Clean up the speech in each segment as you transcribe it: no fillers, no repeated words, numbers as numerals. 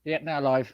Yeah, now live.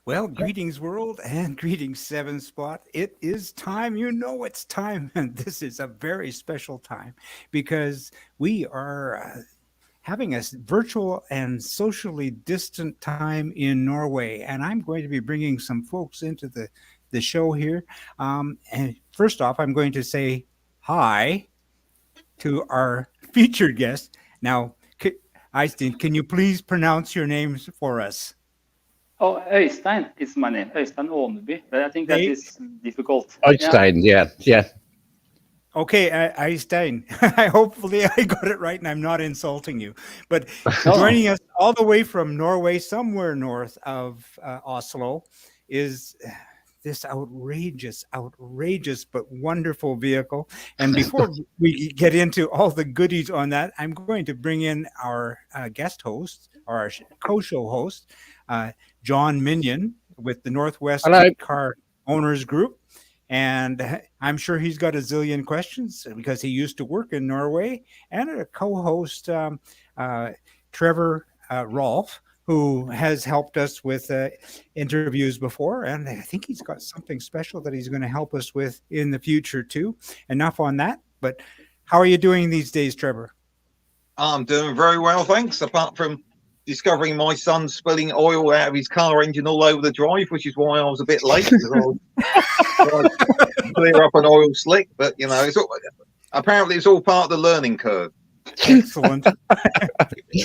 Well, greetings world and greetings 7-Spot. It is time. You know it's time. And this is a very special time because we are having a virtual and socially distant time in Norway. And I'm going to be bringing some folks into the show here. And first off, I'm going to say hi to our featured guest. Now, Eystein, can you please pronounce your names for us? Oh, Øystein is my name. Øystein Åneby, but I think that is difficult. Øystein, yeah. Okay, Eystein. Hopefully I got it right and I'm not insulting you. But joining us all the way from Norway, somewhere north of Oslo, is this outrageous but wonderful vehicle. And before we get into all the goodies on that, I'm going to bring in our guest host, or our co-show host, John Minion with the Northwest Car Owners Group. And I'm sure he's got a zillion questions because he used to work in Norway. And a co-host, Trevor Rolfe, who has helped us with interviews before. And I think he's got something special that he's going to help us with in the future too. Enough on that. But how are you doing these days, Trevor? I'm doing very well, thanks. Apart from discovering my son spilling oil out of his car engine all over the drive, which is why I was a bit late. Clear up an oil slick, but you know, apparently it's all part of the learning curve. Excellent.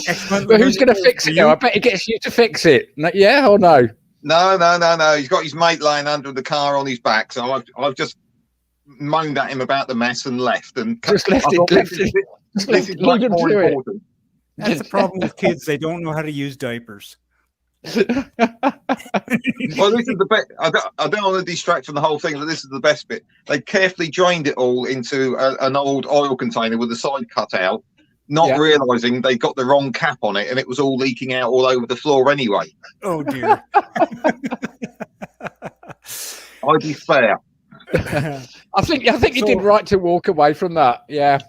Excellent. But who's going to fix it? I bet he gets you to fix it. Yeah or no? No. He's got his mate lying under the car on his back, so I've just moaned at him about the mess and left. And just left it. This is much more important. That's the problem with kids. They don't know how to use diapers. Well, this is the best. I don't want to distract from the whole thing, but this is the best bit. They carefully drained it all into an old oil container with the side cut out, not realizing they got the wrong cap on it, and it was all leaking out all over the floor anyway. Oh dear. I despair. I think you did right to walk away from that. Yeah.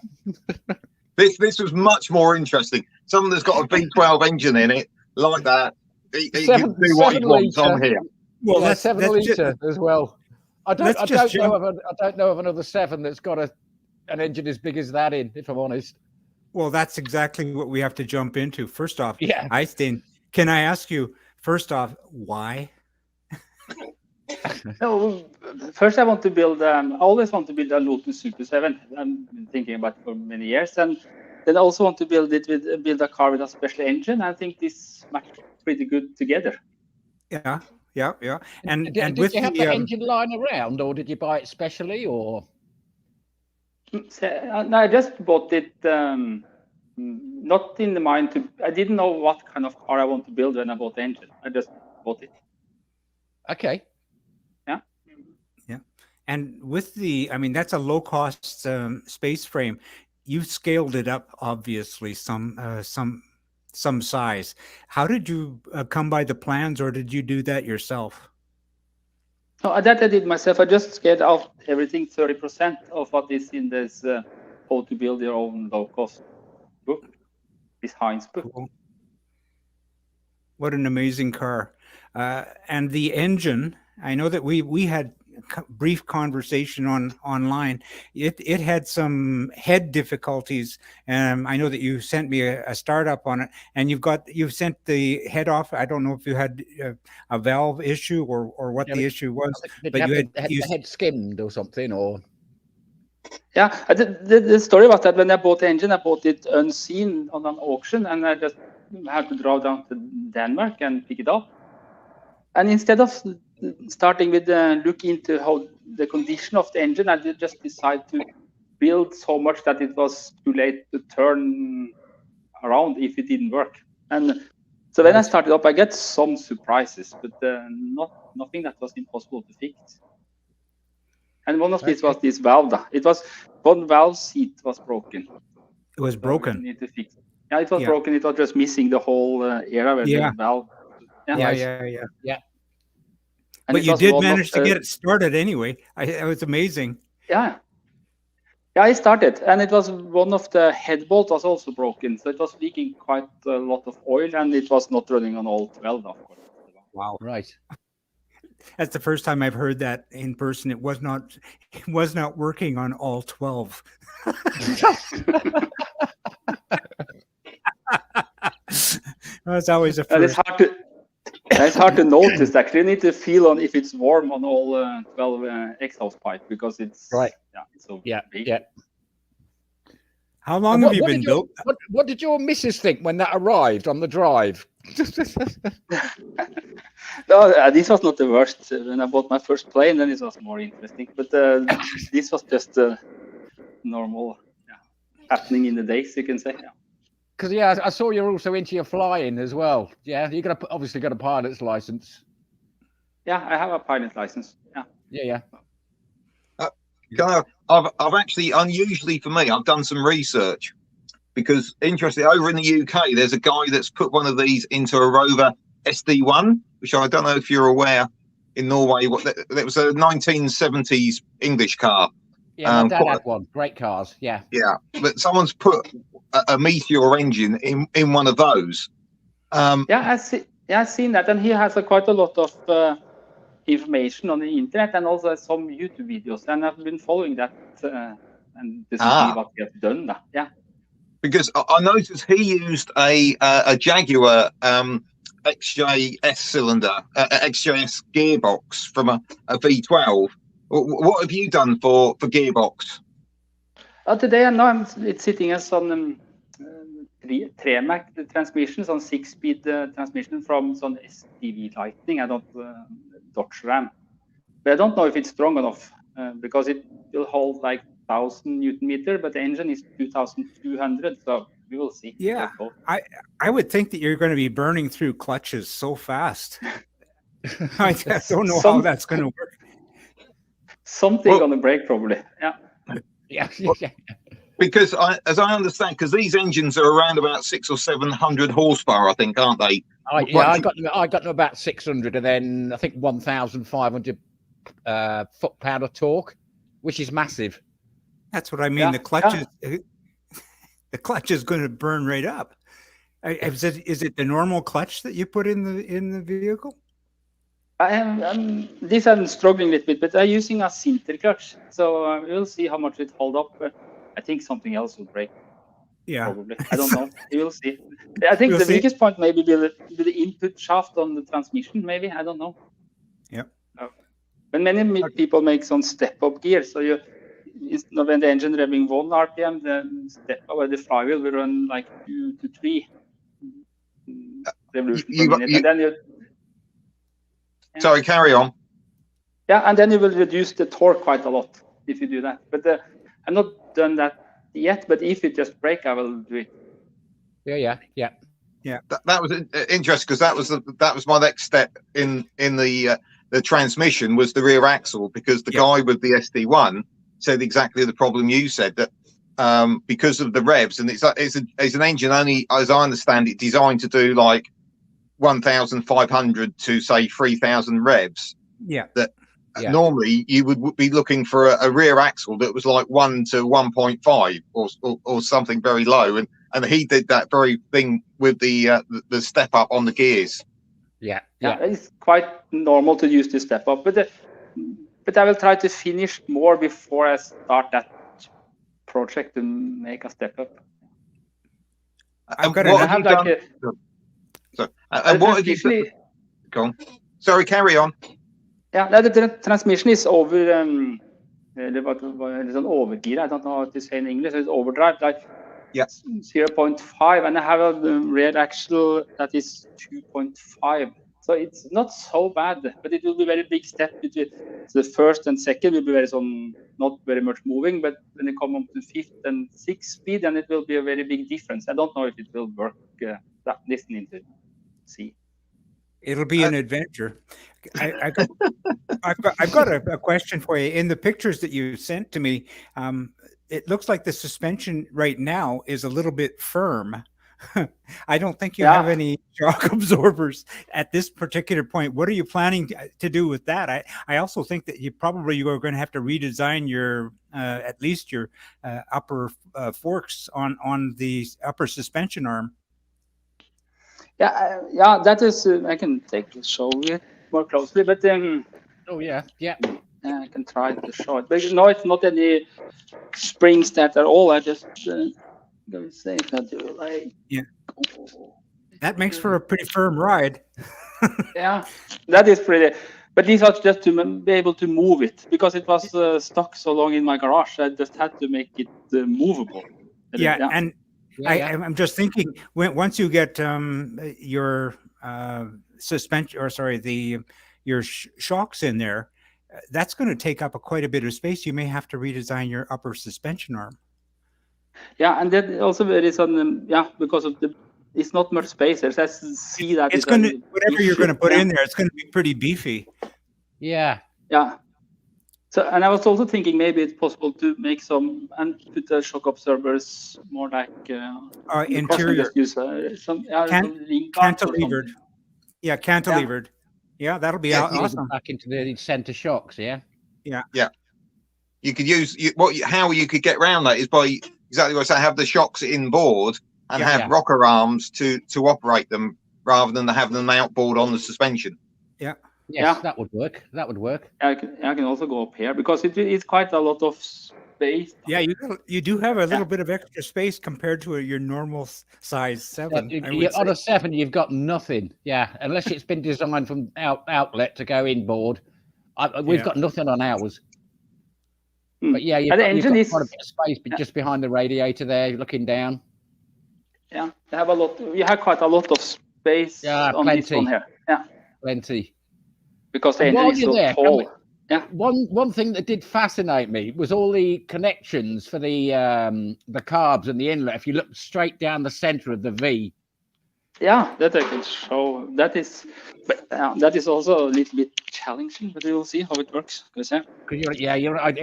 This was much more interesting. Someone that's got a V12 engine in it, like that, he can do what he wants on here. Well, that's 7 litre as well. I don't know of another 7 that's got an engine as big as that in, if I'm honest. Well, that's exactly what we have to jump into. First off, Eystein, can I ask you, first off, why? No, first I want to build. I always want to build a Lotus Super 7. I've been thinking about it for many years, and then I also want to build a car with a special engine. I think this match pretty good together. Yeah. And did with you have the engine lying around, or did you buy it specially, or? No, I just bought it not in the mind I didn't know what kind of car I want to build when I bought the engine. I just bought it. Okay. Yeah. Yeah. And with I mean, that's a low cost space frame. You scaled it up, obviously, some size. How did you come by the plans, or did you do that yourself? No, that I did myself. I just scaled out everything 30% of what is in this how to build your own low cost book, this Heinz book. Cool. What an amazing car. And the engine, I know that we had brief conversation online. It had some head difficulties. I know that you sent me a startup on it, and you've sent the head off. I don't know if you had a valve issue or what the issue was, but you had the head skimmed or something, or yeah. The story was that when I bought the engine, I bought it unseen on an auction, and I just had to drive down to Denmark and pick it up. And instead of starting with look into how the condition of the engine, I did just decide to build so much that it was too late to turn around if it didn't work. And so when I started up, I get some surprises, but nothing that was impossible to fix. And one of these was this valve. It was one valve seat was broken. It was broken. So need to fix it. Yeah, it was broken. It was just missing the whole area where the valve. Yeah. And but you did manage to get it started anyway. It was amazing. Yeah, I started, and it was one of the head bolts was also broken, so it was leaking quite a lot of oil, and it was not running on all 12, of course. Wow, right. That's the first time I've heard that in person. It was not working on all 12. That's always a first. It's hard to notice. Actually, you need to feel on if it's warm on all 12 exhaust pipe, because it's right. Yeah, it's so big. How long have you been built? What did your missus think when that arrived on the drive? No, this was not the worst. When I bought my first plane, then it was more interesting. But this was just normal happening in the days, you can say. Because I saw you're also into your flying as well. Yeah, you're obviously got a pilot's license. Yeah, I have a pilot license. Yeah. I've actually, unusually for me, I've done some research, because interestingly, over in the UK, there's a guy that's put one of these into a Rover SD1, which I don't know if you're aware. In Norway, that was a 1970s English car. Yeah, my dad had one. Great cars. Yeah. Yeah, but someone's put a Meteor engine in one of those. I've seen that, and he has quite a lot of information on the internet, and also some YouTube videos, and I've been following that and to see what he has done. Yeah. Because I noticed he used a Jaguar XJS cylinder, XJS gearbox from a V12. What have you done for gearbox? Today, it's sitting as on Tremac transmissions, on 6-speed transmission from some STV Lightning. I don't Dodge Ram, but I don't know if it's strong enough because it will hold like 1,000 Newton meter, but the engine is 2,200. So we will see. Yeah, I would think that you're going to be burning through clutches so fast. I don't know how that's going to work. Something on the brake, probably. Yeah. Because as I understand, because these engines are around about 600 or 700 horsepower, I think, aren't they? I got to about 600, and then I think 1,500 foot-pound of torque, which is massive. That's what I mean. The clutch is going to burn right up. Is it the normal clutch that you put in the vehicle? This I'm struggling a little bit, but I'm using a Sinter clutch, so we'll see how much it hold up. I think something else will break. Yeah, probably. I don't know. We will see. I think the biggest point maybe be the input shaft on the transmission. Maybe, I don't know. Yep. But many people make some step-up gear, so when the engine revving 1 RPM, the step-up where the flywheel will run like 2 to 3 revolutions per minute, and then Sorry, carry on. Yeah, and then you will reduce the torque quite a lot if you do that. But I've not done that yet. But if it just break, I will do it. Yeah. That was interesting because that was my next step in the transmission was the rear axle, because the guy with the SD1 said exactly the problem you said, that because of the revs, and it's an engine only, as I understand it, designed to do like 1,500 to say 3,000 revs. Normally you would be looking for a rear axle that was like 1 to 1.5 or something very low, and he did that very thing with the step up on the gears. Yeah, it's quite normal to use the step up, but I will try to finish more before I start that project to make a step up. What have you done? Go on. Sorry, carry on. Yeah, the transmission is over. It's an overgear. I don't know how to say in English. It's overdrive, like 0.5, and I have a rear axle that is 2.5. So it's not so bad, but it will be a very big step between the first and second. Will be not very much moving, but when it comes up to fifth and sixth speed, then it will be a very big difference. I don't know if it will work. Listening to see. It'll be an adventure. I've got a question for you. In the pictures that you sent to me, it looks like the suspension right now is a little bit firm. I don't think you have any shock absorbers at this particular point. What are you planning to do with that? I also think that you are going to have to redesign your at least your upper forks on the upper suspension arm. Yeah, that is. I can show it more closely, but I can try to show it. But no, it's not any springs that at all. I just gonna say that that makes for a pretty firm ride. Yeah, that is pretty. But these are just to be able to move it, because it was stuck so long in my garage. I just had to make it movable. I'm just thinking, once you get your suspension, or sorry, your shocks in there, that's going to take up quite a bit of space. You may have to redesign your upper suspension arm. Yeah, and then also there is because of it's not much space. There's see that it's going to whatever you're going to put in there. It's going to be pretty beefy. Yeah. So, and I was also thinking maybe it's possible to make some and put the shock absorbers more like interior, cantilevered. Yeah, cantilevered. Yeah, that'll be awesome. Back into the center shocks. Yeah. You could use how you could get around that is by exactly what I say. Have the shocks inboard and have rocker arms to operate them rather than having them outboard on the suspension. Yes, that would work. I can also go up here because it's quite a lot of space. Yeah, you do have a little bit of extra space compared to your normal size 7. On a 7, you've got nothing. Yeah, unless it's been designed from outlet to go inboard. We've got nothing on ours. But yeah, you've got quite a bit of space just behind the radiator there, looking down. Yeah, you have quite a lot of space on this one here. Yeah, plenty. Because the engine is so tall. One thing that did fascinate me was all the connections for the carbs and the inlet. If you look straight down the center of the V. Yeah, that I can show. That is also a little bit challenging, but we will see how it works. I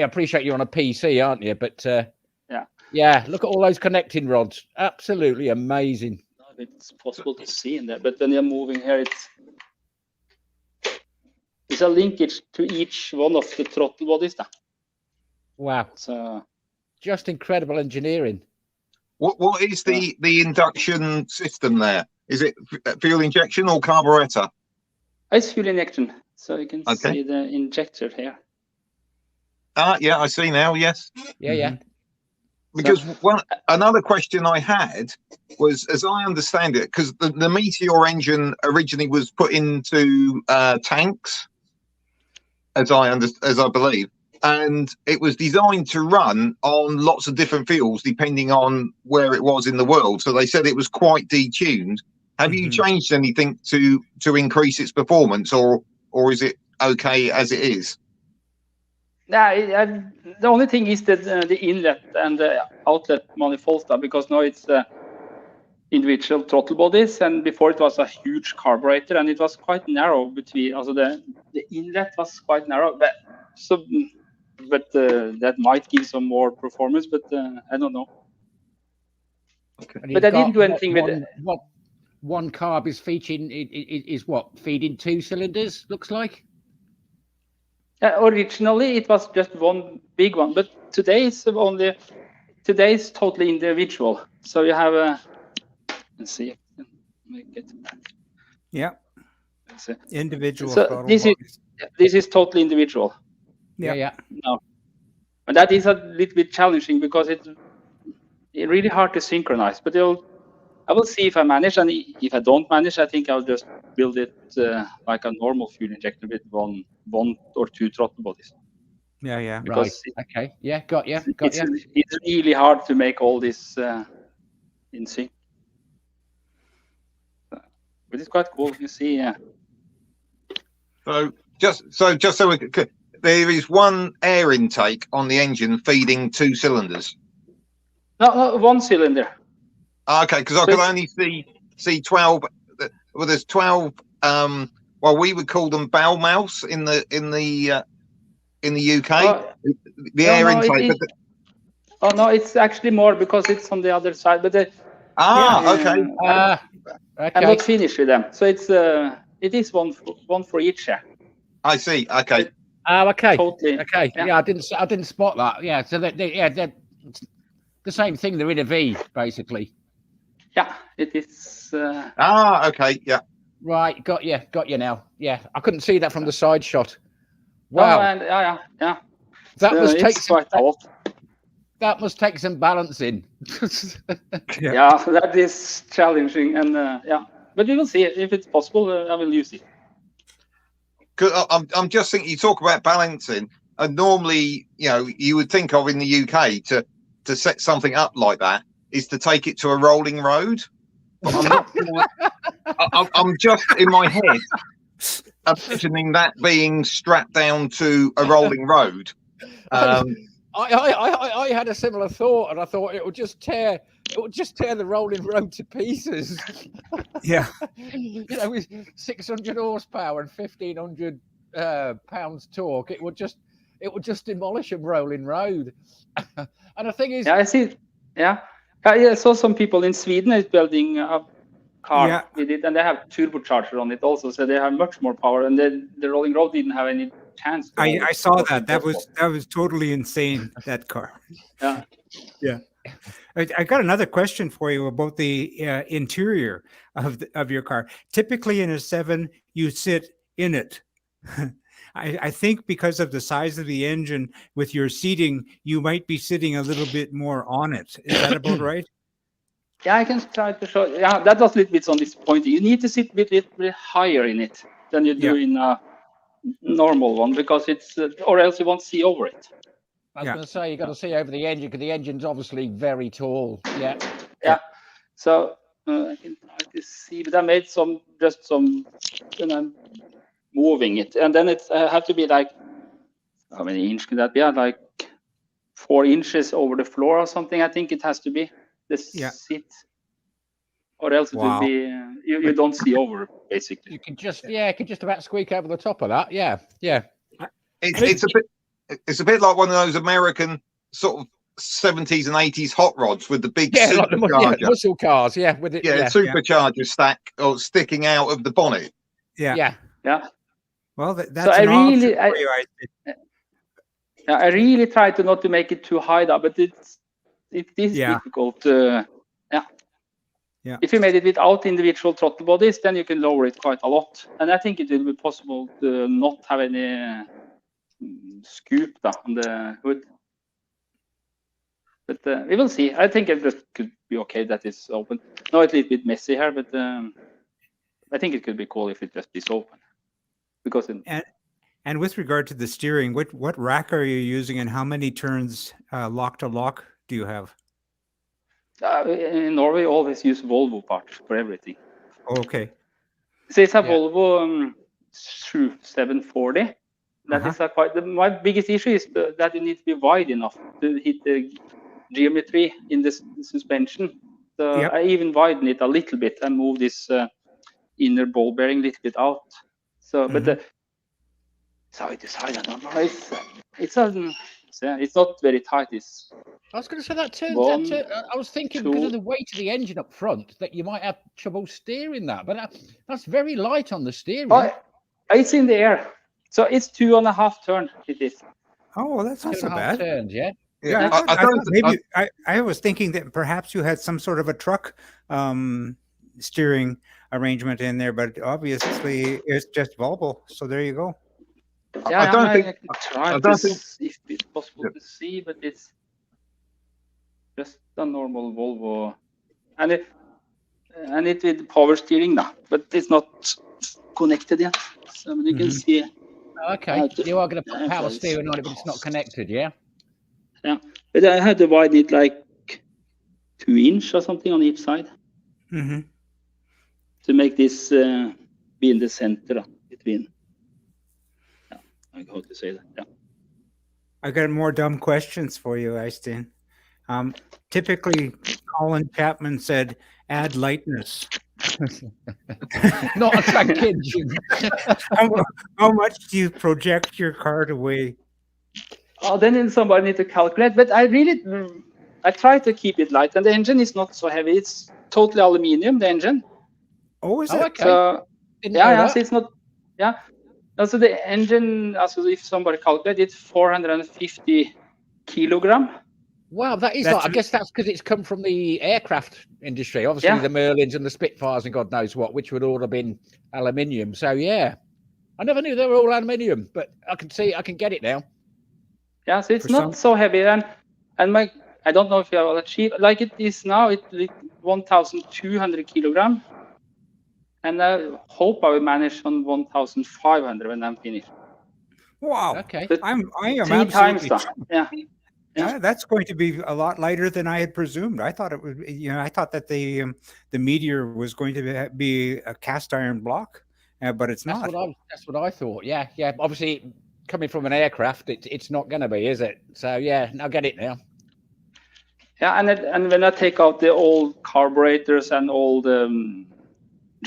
appreciate you're on a PC, aren't you? But look at all those connecting rods. Absolutely amazing. It's possible to see in there, but when you're moving here, it's a linkage to each one of the throttle bodies. Wow. So just incredible engineering. What is the induction system there? Is it fuel injection or carburetor? It's fuel injection. So you can see the injector here. Yeah, I see now. Yes. Yeah. Because another question I had was, as I understand it, because the Meteor engine originally was put into tanks, as I believe, and it was designed to run on lots of different fuels depending on where it was in the world. So they said it was quite detuned. Have you changed anything to increase its performance, or is it okay as it is? The only thing is that the inlet and the outlet manifolds, because now it's individual throttle bodies, and before it was a huge carburetor, and it was quite narrow between. Also, the inlet was quite narrow, but that might give some more performance, but I don't know. Okay. But I didn't do anything with it. One carb is feeding 2 cylinders, looks like. Originally, it was just one big one, but today it's totally individual. So you have a. Let's see. If I can make it. Yeah. Let's see. Individual. So this is totally individual. Yeah. No. And that is a little bit challenging because it's really hard to synchronize. But I will see if I manage, and if I don't manage, I think I'll just build it like a normal fuel injector with one or 2 throttle bodies. Yeah. Because right. Okay. Yeah. Got you. It's really hard to make all this in sync. But it's quite cool. You see. So just so we could, there is one air intake on the engine feeding 2 cylinders. No, 1 cylinder. Okay, because I could only see 12. Well, there's 12. Well, we would call them bow mouse in the UK. The air intake. No, it's actually more because it's on the other side. But okay. Okay. I'm not finished with them, so it is one for each. I see. Okay. Okay. Totally. Okay. Yeah, I didn't spot that. Yeah. So they're the same thing. They're in a V, basically. Yeah, it is. Okay. Yeah. Right. Got you now. Yeah, I couldn't see that from the side shot. Wow. Yeah. That must take quite old. That must take some balancing. Yeah, that is challenging, and but we will see if it's possible. I will use it. Because I'm just thinking, you talk about balancing, and normally, you would think of in the UK to set something up like that is to take it to a rolling road. But I'm just in my head imagining that being strapped down to a rolling road. I had a similar thought, and I thought it would just tear the rolling road to pieces. Yeah. With 600 horsepower and 1,500 pounds torque, it would just demolish a rolling road. And the thing is, I see. I saw some people in Sweden is building a car with it, and they have turbocharger on it also, so they have much more power. And then the rolling road didn't have any chance. I saw that. That was totally insane. That car. Yeah. I got another question for you about the interior of your car. Typically, in a 7, you sit in it. I think because of the size of the engine with your seating, you might be sitting a little bit more on it. Is that about right? Yeah, I can try to show. Yeah, that was a little bit on this point. You need to sit a bit higher in it than you do in a normal one, because it's or else you won't see over it. I was going to say, you got to see over the engine, because the engine's obviously very tall. Yeah. So I can try to see, but I made some, and I'm moving it, and then it's have to be like, how many inches could that be? Like 4 inches over the floor or something. I think it has to be the seat, or else it will be you don't see over, basically. You can just about squeak over the top of that. Yeah. It's a bit like one of those American sort of 70s and 80s hot rods with the big supercharger. Like muscle cars, with it. Supercharger stack or sticking out of the bonnet. Yeah. Well, that's so an option for you, I really try to not to make it too high though, but it is difficult. If you made it without individual throttle bodies, then you can lower it quite a lot. And I think it will be possible to not have any scoop on the hood. But we will see. I think it could be okay that it's open. No, it's a little bit messy here, but I think it could be cool if it just is open. Because and with regard to the steering, what rack are you using, and how many turns lock to lock do you have? In Norway, always use Volvo parts for everything. Okay. So it's a Volvo 740. That is my biggest issue is that you need to be wide enough to hit the geometry in the suspension. I even widen it a little bit and move this inner ball bearing a little bit out. So, but so I decided, it's not very tight. I was going to say that turns. I was thinking because of the weight of the engine up front that you might have trouble steering that, but that's very light on the steering. It's in the air, so it's 2.5 turns. It is. Oh, well, that's not so bad. Turns, yeah. Yeah, I was thinking that perhaps you had some sort of a truck steering arrangement in there, but obviously it's just Volvo. So there you go. Yeah, I don't think if it's possible to see, but it's just a normal Volvo, and it with power steering now, but it's not connected yet. So you can see. Okay, you are going to put power steering on it, but it's not connected, yeah. Yeah, but I had to widen it like 2 inches or something on each side to make this be in the center between. Yeah, I how to say that. Yeah. I got more dumb questions for you, Eystein. Typically, Colin Chapman said, "Add lightness." Not a track engine. How much do you project your car to weigh? Oh, then somebody need to calculate. But I try to keep it light, and the engine is not so heavy. It's totally aluminium. The engine. Oh, is it? Okay. So, so it's not. Yeah. Also, the engine. Also, if somebody calculate, it's 450 kilogram. Wow, that is like. I guess that's because it's come from the aircraft industry. Obviously, the Merlins and the Spitfires and God knows what, which would all have been aluminium. So yeah, I never knew they were all aluminium, but I can get it now. Yeah, so it's not so heavy, and I don't know if you will achieve like it is now. It's 1,200 kilogram, and I hope I will manage on 1,500 when I'm finished. Wow. Okay. But I am 3 absolutely times that. Yeah. Yeah, that's going to be a lot lighter than I had presumed. I thought it would. I thought that the Meteor was going to be a cast iron block, but it's not. That's what I thought. Yeah. Obviously, coming from an aircraft, it's not going to be, is it? So yeah, I get it now. Yeah, and when I take out the old carburetors and all the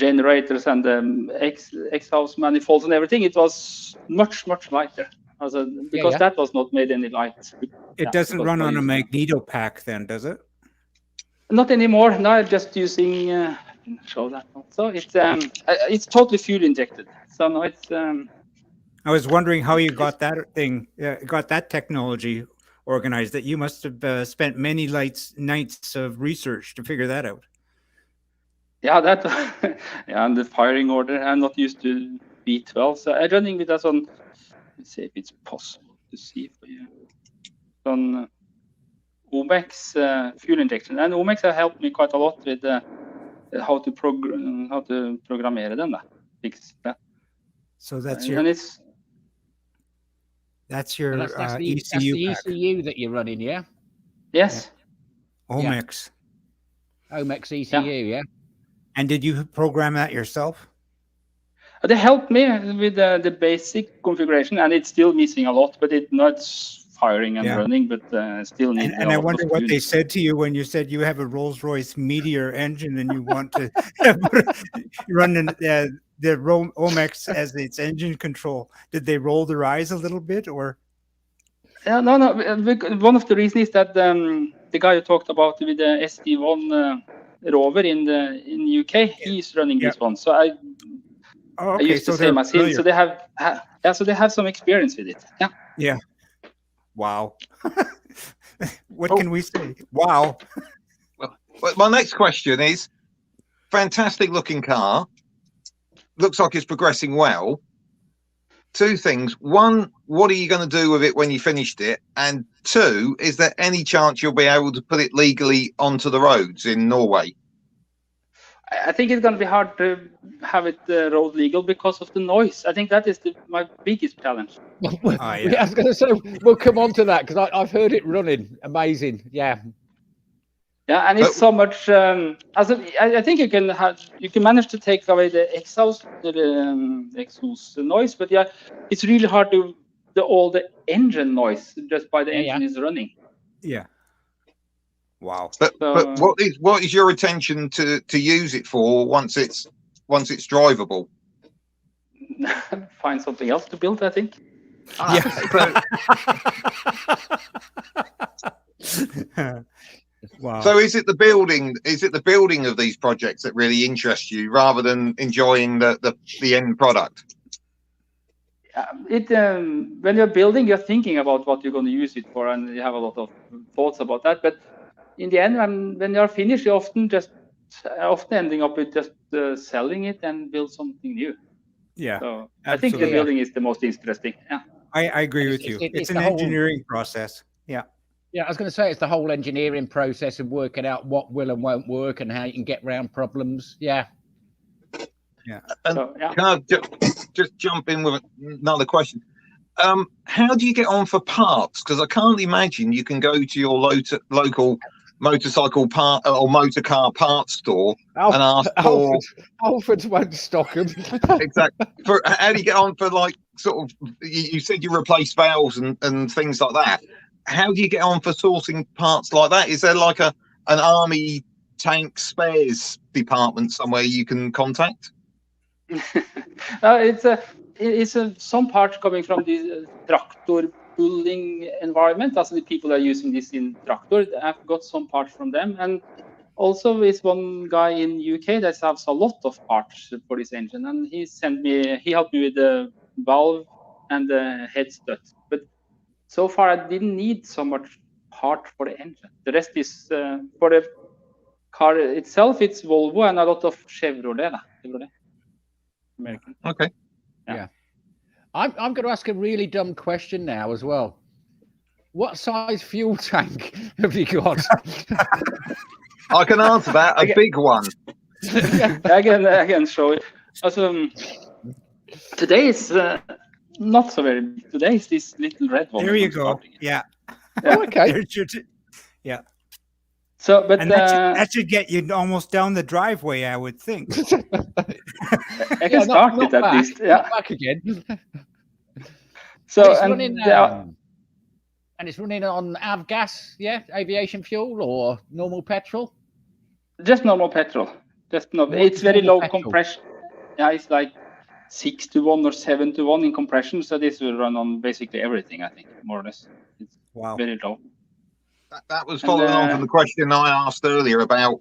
generators and the exhaust manifolds and everything, it was much lighter. Because that was not made any light. It doesn't run on a magneto pack then, does it? Not anymore. Now I'm just using. I can show that. So it's totally fuel injected. So now it's. I was wondering how you got that got that technology organized. That you must have spent many nights of research to figure that out. Yeah, and the firing order. I'm not used to V12, so I'm running with us on. Let's see if it's possible to see for you. On Omex fuel injection, and Omex have helped me quite a lot with how to programmere them. Fix that. So that's your that's ECU. That's the ECU that you're running, yeah. Yes. Yeah. Omex. Omex ECU, yeah. And did you program that yourself? They helped me with the basic configuration, and it's still missing a lot, but it's not firing and running, but still need. And I wonder what they said to you when you said you have a Rolls Royce Meteor engine and you want to run the Omex as its engine control. Did they roll their eyes a little bit, or? No. One of the reasons is that the guy you talked about with the SD1 Rover in UK, he's running this one, so I used the same as him, so they have some experience with it. Yeah. Yeah. Wow. What can we say? Wow. Well, my next question is: fantastic looking car. Looks like it's progressing well. 2 things. 1, what are you going to do with it when you finished it? And 2, is there any chance you'll be able to put it legally onto the roads in Norway? I think it's going to be hard to have it road legal because of the noise. I think that is my biggest challenge. I was going to say, we'll come on to that because I've heard it running. Amazing. Yeah. Yeah, and it's so much. I think you can manage to take away the exhaust noise, but it's really hard to all the engine noise just by the engine is running. Yeah. Wow. But what is your intention to use it for once it's drivable? Find something else to build, I think. Wow. So is it the building of these projects that really interests you rather than enjoying the end product? When you're building, you're thinking about what you're going to use it for, and you have a lot of thoughts about that. But in the end, when you're finished, you're often ending up with just selling it and build something new. Yeah. So absolutely. I think the building is the most interesting. Yeah. I agree with you. It's an engineering process. Yeah. Yeah, I was going to say it's the whole engineering process of working out what will and won't work and how you can get around problems. Yeah. Yeah. And can I just jump in with another question? How do you get on for parts? Because I can't imagine you can go to your local motorcycle part or motor car parts store and ask for. Alfred's won't stock them. Exactly. How do you get on for like sort of? You said you replace valves and things like that. How do you get on for sourcing parts like that? Is there like an army tank spares department somewhere you can contact? It's some parts coming from the tractor pulling environment. As the people are using this in tractor, I've got some parts from them, and also is one guy in UK that has a lot of parts for this engine, and he helped me with the valve and the head stud. But so far, I didn't need so much part for the engine. The rest is for the car itself. It's Volvo and a lot of Chevrolet. American. Okay. Yeah. I'm going to ask a really dumb question now as well. What size fuel tank have you got? I can answer that. A big one. I can show it. Also, today is not so very big. Today is this little red one. There you go. Yeah. Oh, okay. Yeah. So, but that should get you almost down the driveway, I would think. I can start it at least. Yeah. Back again. So and it's running on avgas, yeah, aviation fuel or normal petrol. Just normal petrol. It's very low compression. Yeah, it's like 6-to-1 or 7-to-1 in compression. So this will run on basically everything, I think, more or less. It's very low. That was following on from the question I asked earlier about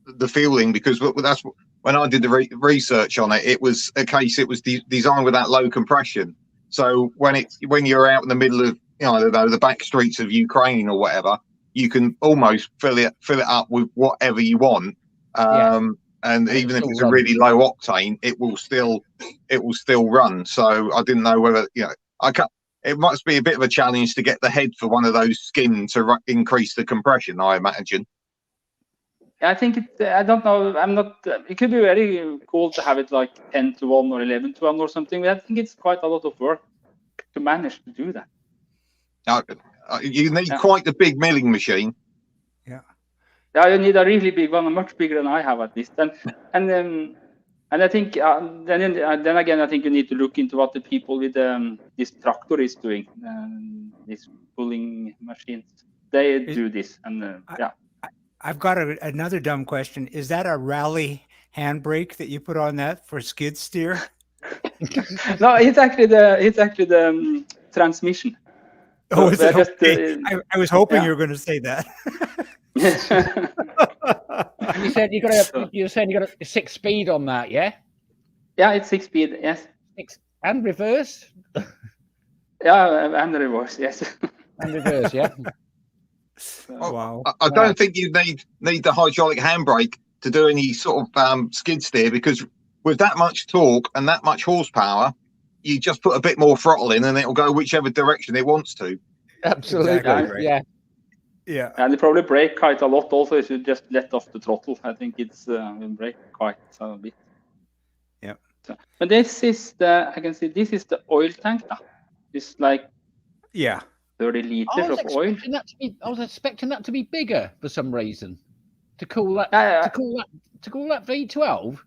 the fueling, because that's when I did the research on it. It was a case. It was designed with that low compression. So when you're out in the middle of the back streets of Ukraine or whatever, you can almost fill it up with whatever you want. And even if it's a really low octane, it will still run. So I didn't know whether it must be a bit of a challenge to get the head for one of those skin to increase the compression, I imagine. I think I don't know. I'm not. It could be very cool to have it like 10-to-1 or 11-to-1 or something. But I think it's quite a lot of work to manage to do that. You need quite a big milling machine. Yeah, you need a really big one, much bigger than I have at least. And I think then again, I think you need to look into what the people with this tractor is doing. These pulling machines, they do this, and I've got another dumb question. Is that a rally handbrake that you put on that for skid steer? No, it's actually the transmission. Oh, is it? Okay. I was hoping you were going to say that. You said you got a 6-speed on that, yeah? Yeah, it's 6-speed, yes. And reverse? Yeah, and reverse, yes. And reverse, yeah. Wow. I don't think you need the hydraulic handbrake to do any sort of skid steer, because with that much torque and that much horsepower, you just put a bit more throttle in and it'll go whichever direction it wants to. Absolutely, exactly. Yeah. Yeah, and they probably brake quite a lot also if you just let off the throttle. I think it's will brake quite a bit. Yeah. So, but this is I can see this is the oil tank now. It's like 30 liters of oil. I was expecting that to be bigger for some reason. To cool that V12.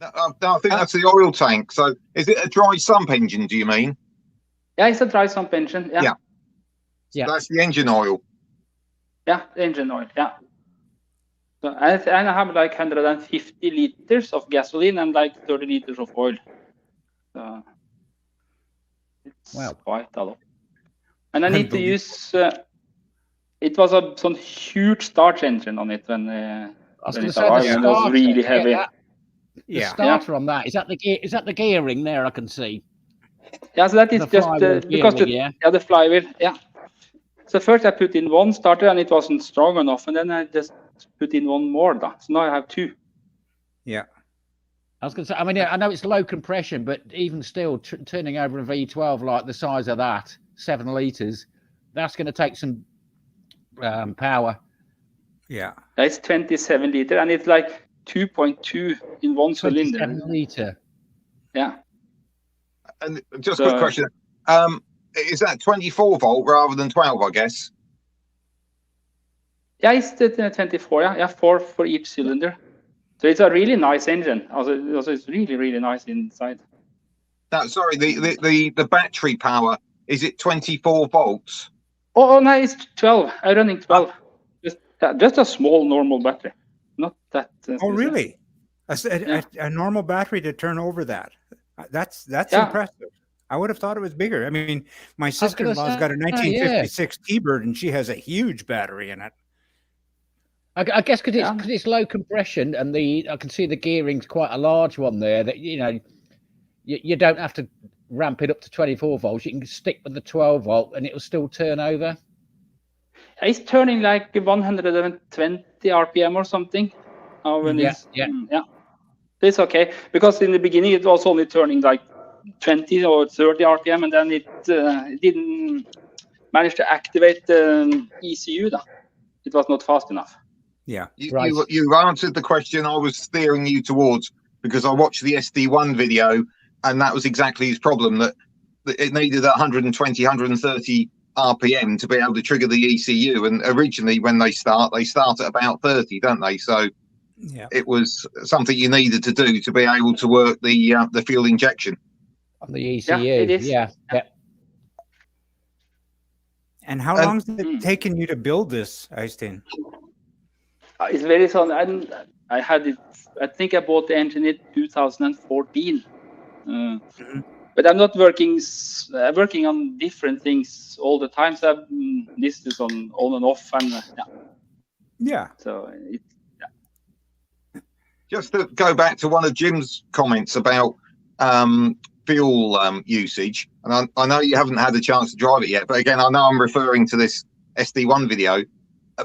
No, I think that's the oil tank. So is it a dry sump engine? Do you mean? Yeah, it's a dry sump engine. Yeah. So that's the engine oil. Yeah, the engine oil. Yeah. So I have like 150 liters of gasoline and like 30 liters of oil. So it's quite a lot. And I need to use. It was some huge starch engine on it when it arrived, and it was really heavy. The starter on that, is that the gearing there? I can see. Yeah, so that is just because the flywheel. Yeah. So first I put in one starter and it wasn't strong enough, and then I just put in one more. So now I have two. Yeah. I was going to say, I mean, I know it's low compression, but even still, turning over a V12 like the size of that, 7 liters, that's going to take some power. Yeah. It's 27 liter, and it's like 2.2 in one cylinder. 27 liter. Yeah. And just a quick question. Is that 24 volt rather than 12, I guess? Yeah, it's the 24. Yeah, 4 for each cylinder. So it's a really nice engine. Also it's really, really nice inside. No, sorry, the battery power, is it 24 volts? Oh no, it's 12. I'm running 12. Just a small normal battery. Not that. Oh, really? A normal battery to turn over that. That's impressive. I would have thought it was bigger. I mean, my sister-in-law's got a 1956 T-Bird, and she has a huge battery in it. I guess because it's low compression, and I can see the gearing's quite a large one there. That you don't have to ramp it up to 24 volts. You can stick with the 12 volt, and it'll still turn over. It's turning like 120 RPM or something. It's okay, because in the beginning it was only turning like 20 or 30 RPM, and then it didn't manage to activate the ECU. It was not fast enough. Yeah, you answered the question I was steering you towards, because I watched the SD1 video, and that was exactly his problem, that it needed 120, 130 RPM to be able to trigger the ECU, and originally when they start at about 30, don't they? So it was something you needed to do to be able to work the fuel injection on the ECU. Yeah, it is. Yeah. And how long has it taken you to build this, Øystein? It's very soon. I had it. I think I bought the engine in 2014. But I'm not working on different things all the time. So this is on and off, and So Just to go back to one of Jim's comments about fuel usage, and I know you haven't had a chance to drive it yet, but again, I know I'm referring to this SD1 video,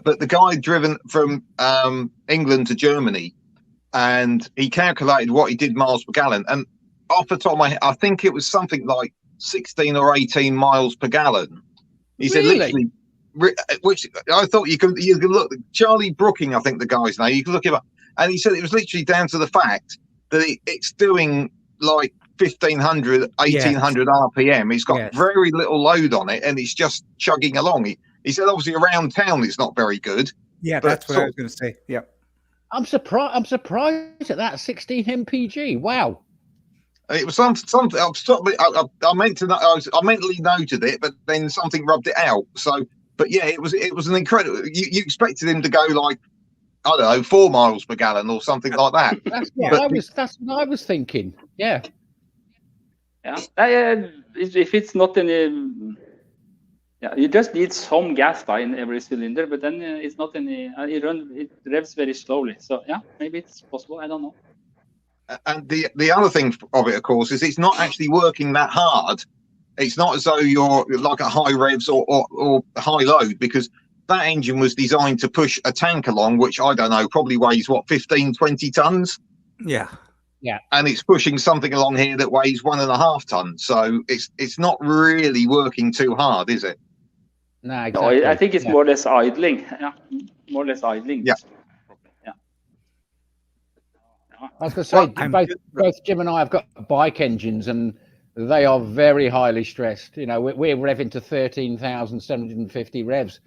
but the guy driven from England to Germany, and he calculated what he did miles per gallon, and off the top of my head, I think it was something like 16 or 18 miles per gallon. He said literally, which I thought you could look, Charlie Brooking, I think the guy's name, you can look him up, and he said it was literally down to the fact that it's doing like 1500, 1800 RPM. It's got very little load on it, and it's just chugging along. He said obviously around town it's not very good. Yeah, that's what I was going to say. Yeah, I'm surprised at that 16 mpg. Wow. It was something. I meant to. I mentally noted it, but then something rubbed it out. So, but yeah, it was an incredible. You expected him to go like, I don't know, 4 miles per gallon or something like that. That's what I was thinking. Yeah. If it's not any, you just need some gas in every cylinder, but then it's not any. It revs very slowly. So maybe it's possible. I don't know. And the other thing of it, of course, is it's not actually working that hard. It's not as though you're like at high revs or high load, because that engine was designed to push a tank along, which I don't know, probably weighs 15, 20 tons. Yeah. And it's pushing something along here that weighs 1.5 tons. So it's not really working too hard, is it? No, exactly. No, I think it's more or less idling. Yeah, more or less idling. Yeah. I was going to say, both Jim and I have got bike engines, and they are very highly stressed. You know, we're revving to 13,750 revs.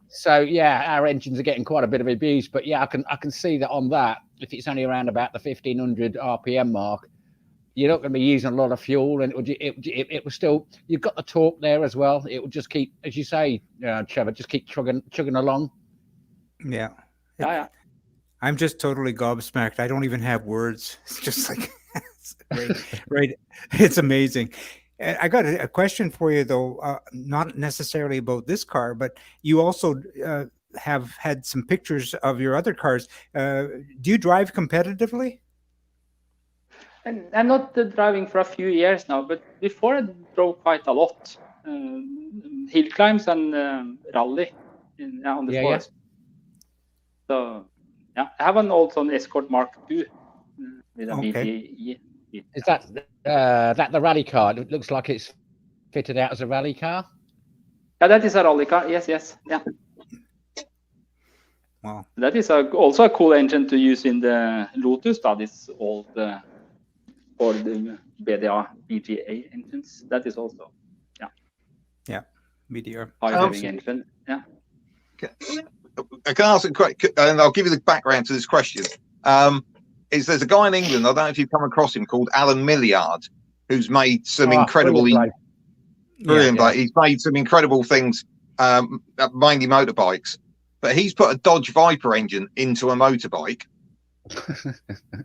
So our engines are getting quite a bit of abuse. But I can see that on that, if it's only around about the 1500 RPM mark, you're not going to be using a lot of fuel, and it will still. You've got the torque there as well. It will just keep, as you say, Trevor, just keep chugging along. Yeah. Yeah. I'm just totally gobsmacked. I don't even have words. It's just like, right. It's amazing. I got a question for you, though, not necessarily about this car, but you also have had some pictures of your other cars. Do you drive competitively? And I'm not driving for a few years now, but before I drove quite a lot. Hill climbs and rally on the forest. So, yeah, I have also an Escort Mark II with a BTE. Is that the rally car? It looks like it's fitted out as a rally car. Yeah, that is a rally car. Yes, yeah. Wow. That is also a cool engine to use in the Lotus. That is all for the BDA BGA engines. That is also, Meteor. high-driving engine. Yeah. I can ask a question, and I'll give you the background to this question. There's a guy in England, I don't know if you've come across him, called Alan Milliard, who's made some incredibly brilliant. He's made some incredible things, mainly motorbikes. But he's put a Dodge Viper engine into a motorbike.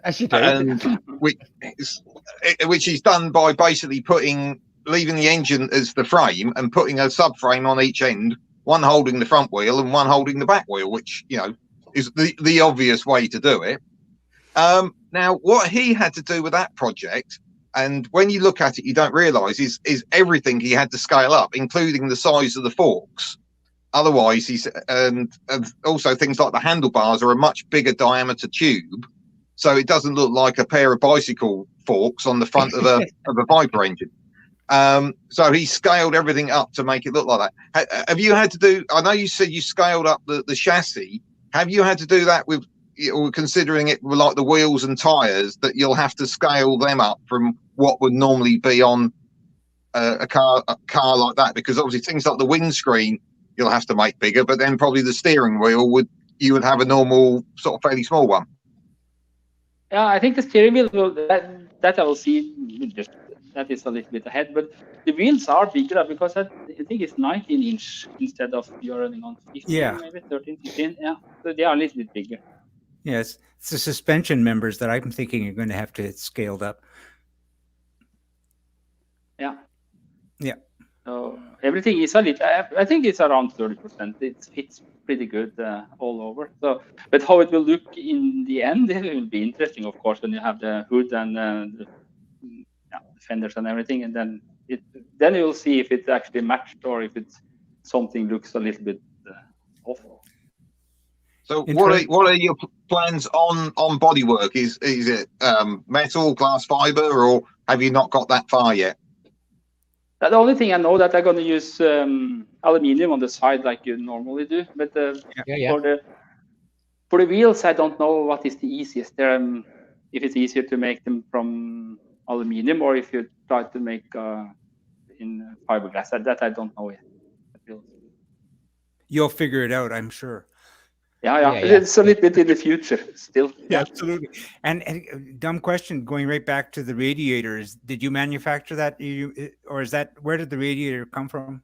As you do. And which he's done by basically leaving the engine as the frame and putting a subframe on each end, one holding the front wheel and one holding the back wheel, which, is the obvious way to do it. Now, what he had to do with that project, and when you look at it, you don't realise, is everything he had to scale up, including the size of the forks. Otherwise, and also things like the handlebars are a much bigger diameter tube, so it doesn't look like a pair of bicycle forks on the front of a Viper engine. So he scaled everything up to make it look like that. Have you had to do? I know you said you scaled up the chassis. Have you had to do that with, considering it like the wheels and tires, that you'll have to scale them up from what would normally be on a car like that? Because obviously things like the windscreen you'll have to make bigger, but then probably the steering wheel would have a normal sort of fairly small one. Yeah, I think the steering wheel that I will see. That is a little bit ahead, but the wheels are bigger because I think it's 19-inch instead of you're running on 15, maybe 13, 15. Yeah, so they are a little bit bigger. Yes, it's the suspension members that I'm thinking are going to have to get scaled up. Yeah. So everything is a little. I think it's around 30%. It fits pretty good all over. So, but how it will look in the end, it will be interesting, of course, when you have the hood and the fenders and everything, and then you'll see if it actually matched or if it's something looks a little bit off. So what are your plans on bodywork? Is it metal, glass fiber, or have you not got that far yet? The only thing I know that I'm going to use aluminium on the side like you normally do, but for the wheels, I don't know what is the easiest. If it's easier to make them from aluminium or if you try to make in fiberglass. That I don't know yet. You'll figure it out, I'm sure. Yeah. It's a little bit in the future still. Yeah, absolutely. And dumb question, going right back to the radiators. Did you manufacture that? Or is that, where did the radiator come from?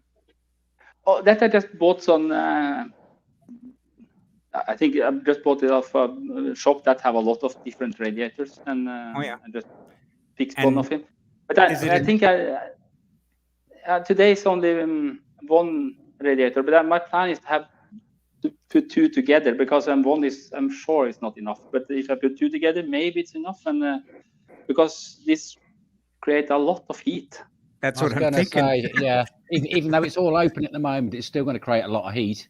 Oh, that I just bought some. I think I just bought it off a shop that have a lot of different radiators, and I just fixed one of them. But I think today is only one radiator. But my plan is to have to put two together, because I'm sure it's not enough. But if I put two together, maybe it's enough, and because this creates a lot of heat. That's what I'm thinking. Say, even though it's all open at the moment, it's still going to create a lot of heat.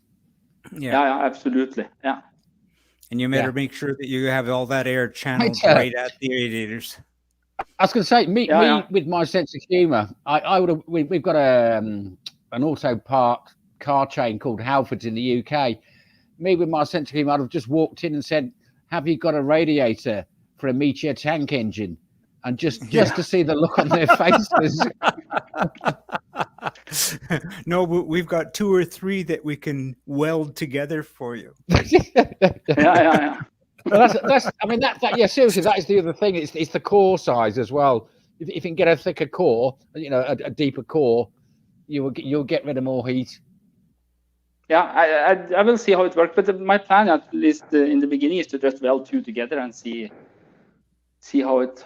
Yeah, absolutely. Yeah. And you better make sure that you have all that air channeled right at the radiators. I was going to say, me with my sense of humour, I would have. We've got an auto park car chain called Halfords in the UK. Me with my sense of humour, I'd have just walked in and said, "Have you got a radiator for a Meteor tank engine?" And just to see the look on their faces. No, we've got 2 or 3 that we can weld together for you. Yeah. Well, that's. I mean, seriously, that is the other thing. It's the core size as well. If you can get a thicker core, a deeper core, you'll get rid of more heat. Yeah, I will see how it works, but my plan, at least in the beginning, is to just weld two together and see how it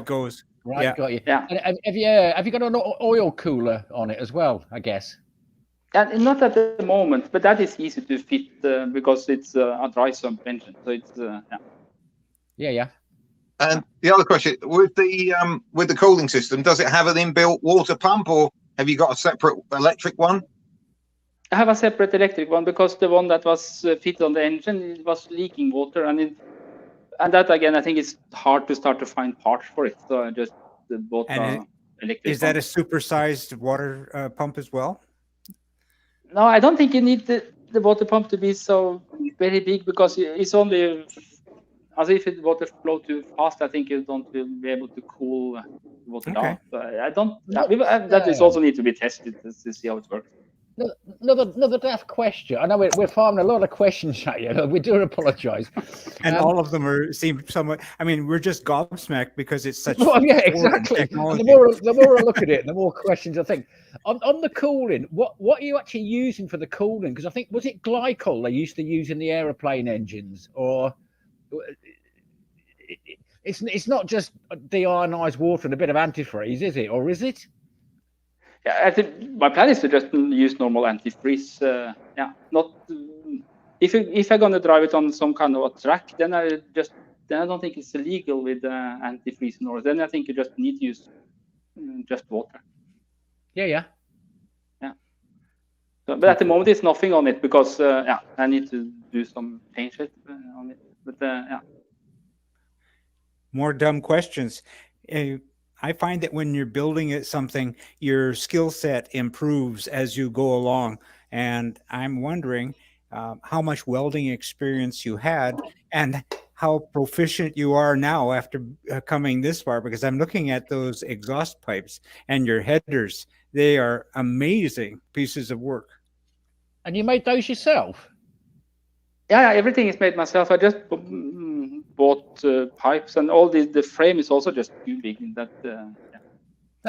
goes. Right, yeah. Got you. Yeah. And have you got an oil cooler on it as well? I guess. And not at the moment, but that is easy to fit because it's a dry sump engine, so it's Yeah. And the other question with the cooling system, does it have an inbuilt water pump, or have you got a separate electric one? I have a separate electric one because the one that was fitted on the engine, it was leaking water, and that again, I think it's hard to start to find parts for it. So I just bought an electric. Is that a supersized water pump as well? No, I don't think you need the water pump to be so very big because it's only. As if the water flow too fast, I think you don't will be able to cool water down. So I don't. That is also need to be tested to see how it works. Another daft question. I know we're firing a lot of questions at you. We do apologise. And all of them seem somewhat. I mean, we're just gobsmacked because it's such. Well, yeah, exactly. And the more I look at it, the more questions I think. On the cooling, what are you actually using for the cooling? Because I think, was it glycol they used to use in the aeroplane engines, or it's not just deionized water and a bit of antifreeze, is it? Or is it? Yeah, I think my plan is to just use normal antifreeze. Not if I'm gonna drive it on some kind of a track, then I don't think it's illegal with antifreeze in Norway. Then I think you just need to use just water. Yeah. So, but at the moment, it's nothing on it because I need to do some change it on it. But More dumb questions. I find that when you're building something, your skill set improves as you go along. And I'm wondering how much welding experience you had and how proficient you are now after coming this far, because I'm looking at those exhaust pipes and your headers. They are amazing pieces of work. And you made those yourself? Yeah, everything is made myself. I just bought pipes, and all the frame is also just too big.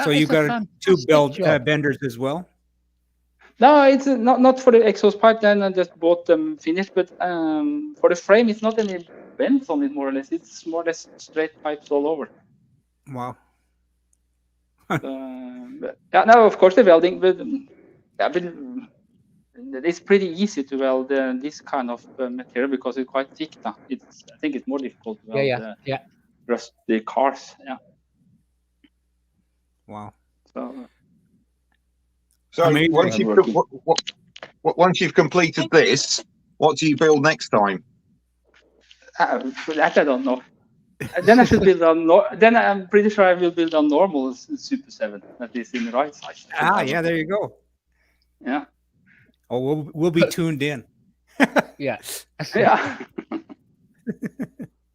So you got two benders as well? No, it's not for the exhaust pipe. Then I just bought them finished. But for the frame, it's not any bends on it, more or less. It's more or less straight pipes all over. Wow. Now of course the welding, but it's pretty easy to weld this kind of material because it's quite thick now. I think it's more difficult to weld rusty cars. Yeah. Wow. So once you've completed this, what do you build next time? That I don't know. Then I should build on. Then I'm pretty sure I will build on normal Super 7. That is in the right size. Yeah, there you go. Yeah. Oh, we'll be tuned in. Yeah.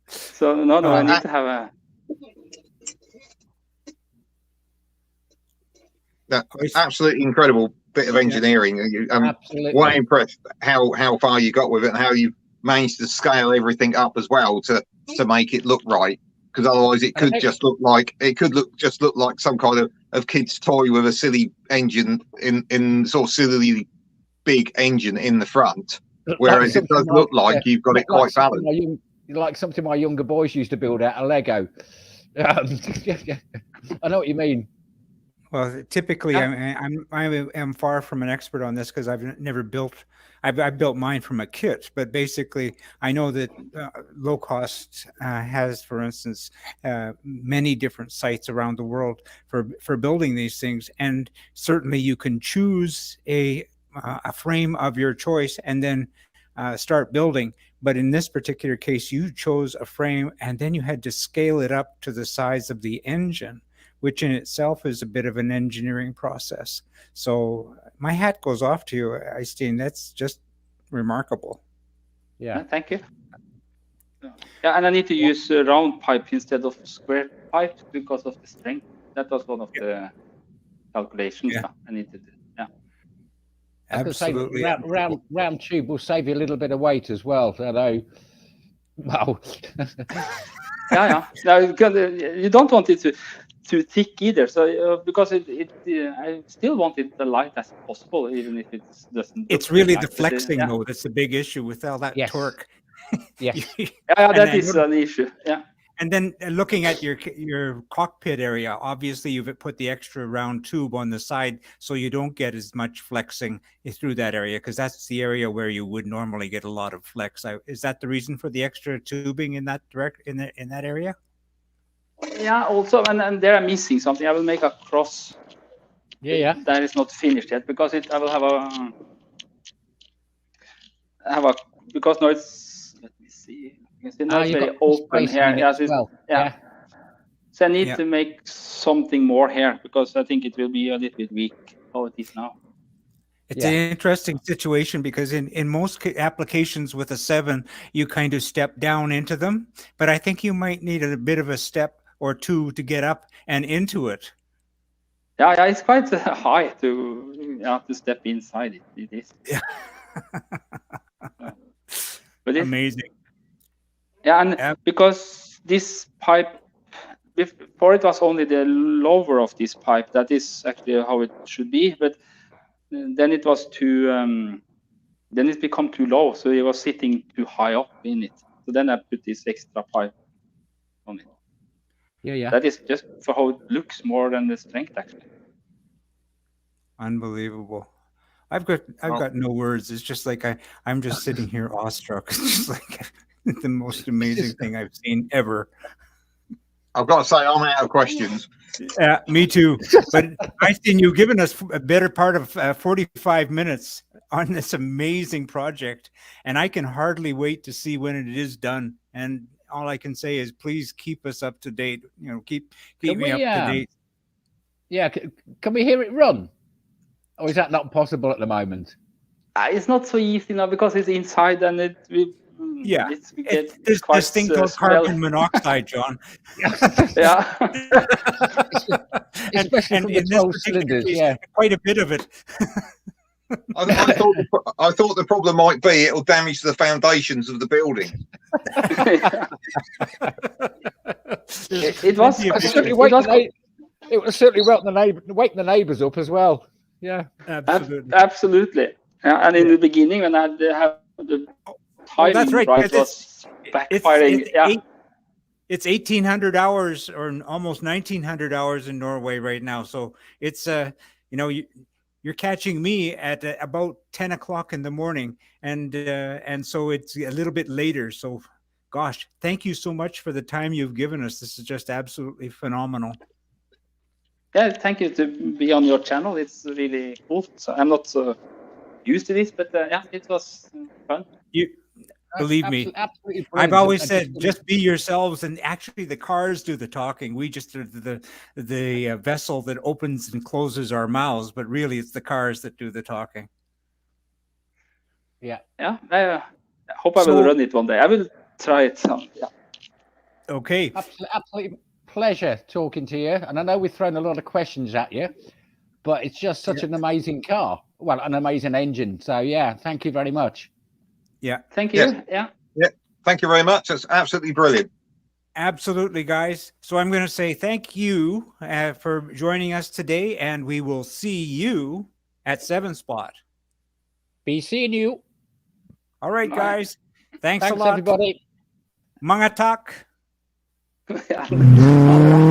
So no, I need to have a. Absolutely incredible bit of engineering. Absolutely. Quite impressed how far you got with it and how you managed to scale everything up as well to make it look right. Because otherwise, it could just look like some kind of kid's toy with a silly engine in sort of silly big engine in the front. Whereas it does look like you've got it quite balanced. Like something my younger boys used to build out of Lego. I know what you mean. Well, typically, I am far from an expert on this because I've never built. I've built mine from a kit, but basically, I know that low cost has, for instance, many different sites around the world for building these things, and certainly you can choose a frame of your choice and then start building. But in this particular case, you chose a frame, and then you had to scale it up to the size of the engine, which in itself is a bit of an engineering process. So my hat goes off to you, Eystein. That's just remarkable. Yeah, thank you. Yeah, and I need to use round pipe instead of square pipe because of the strength. That was one of the calculations I need to do. Yeah. Absolutely. Round tube will save you a little bit of weight as well. I know. Wow. Yeah. No, you don't want it to. too thick either. So because I still want it the light as possible, even if it doesn't. It's really the flexing though that's the big issue with all that torque. Yes. That is an issue. Yeah. And then looking at your cockpit area, obviously you've put the extra round tube on the side so you don't get as much flexing through that area, because that's the area where you would normally get a lot of flex. Is that the reason for the extra tubing in that in that area? Yeah. Also, and there I'm missing something. I will make a cross. Yeah. That is not finished yet because I will have a because now it's, let me see. You can see now it's very open here. Yeah. So I need to make something more here because I think it will be a little bit weak how it is now. It's an interesting situation because in most applications with a 7, you kind of step down into them, but I think you might need a bit of a step or two to get up and into it. Yeah, it's quite high to step inside it. It is. Yeah. But amazing. Yeah, and because this pipe, before it was only the lower of this pipe, that is actually how it should be, but then it was too, then it become too low, so it was sitting too high up in it. So then I put this extra pipe on it. Yeah. That is just for how it looks more than the strength, actually. Unbelievable. I've got no words. It's just like I'm just sitting here awestruck. It's just like the most amazing thing I've seen ever. I've got to say, I'm out of questions. Yeah, me too. But Einstein, you've given us a better part of 45 minutes on this amazing project, and I can hardly wait to see when it is done. And all I can say is, please keep us up to date. You know, keep me up to date. Yeah, can we hear it run? Or is that not possible at the moment? It's not so easy now because it's inside and there's this thing called carbon monoxide, John. Yeah. Especially in this cylinders, quite a bit of it. I thought the problem might be it'll damage the foundations of the building. It was certainly wake the neighbours up as well. Yeah, absolutely. And in the beginning, when I had the timing that's right. It was backfiring. It's 1,800 hours or almost 1,900 hours in Norway right now. So it's you're catching me at about 10 o'clock in the morning, and so it's a little bit later. So, gosh, thank you so much for the time you've given us. This is just absolutely phenomenal. Yeah, thank you to be on your channel. It's really cool. So I'm not so used to this, but it was fun. Believe me, I've always said just be yourselves, and actually the cars do the talking. We just are the vessel that opens and closes our mouths, but really it's the cars that do the talking. Yeah. I hope I will run it one day. I will try it. Okay. Absolutely. Pleasure talking to you, and I know we've thrown a lot of questions at you, but it's just such an amazing car. Well, an amazing engine. So thank you very much. Yeah, thank you. Yeah, thank you very much. It's absolutely brilliant. Absolutely, guys. So I'm going to say thank you for joining us today, and we will see you at 7 Spot. Be seeing you. All right, guys. Thanks a lot, everybody. Mga tak. Yeah.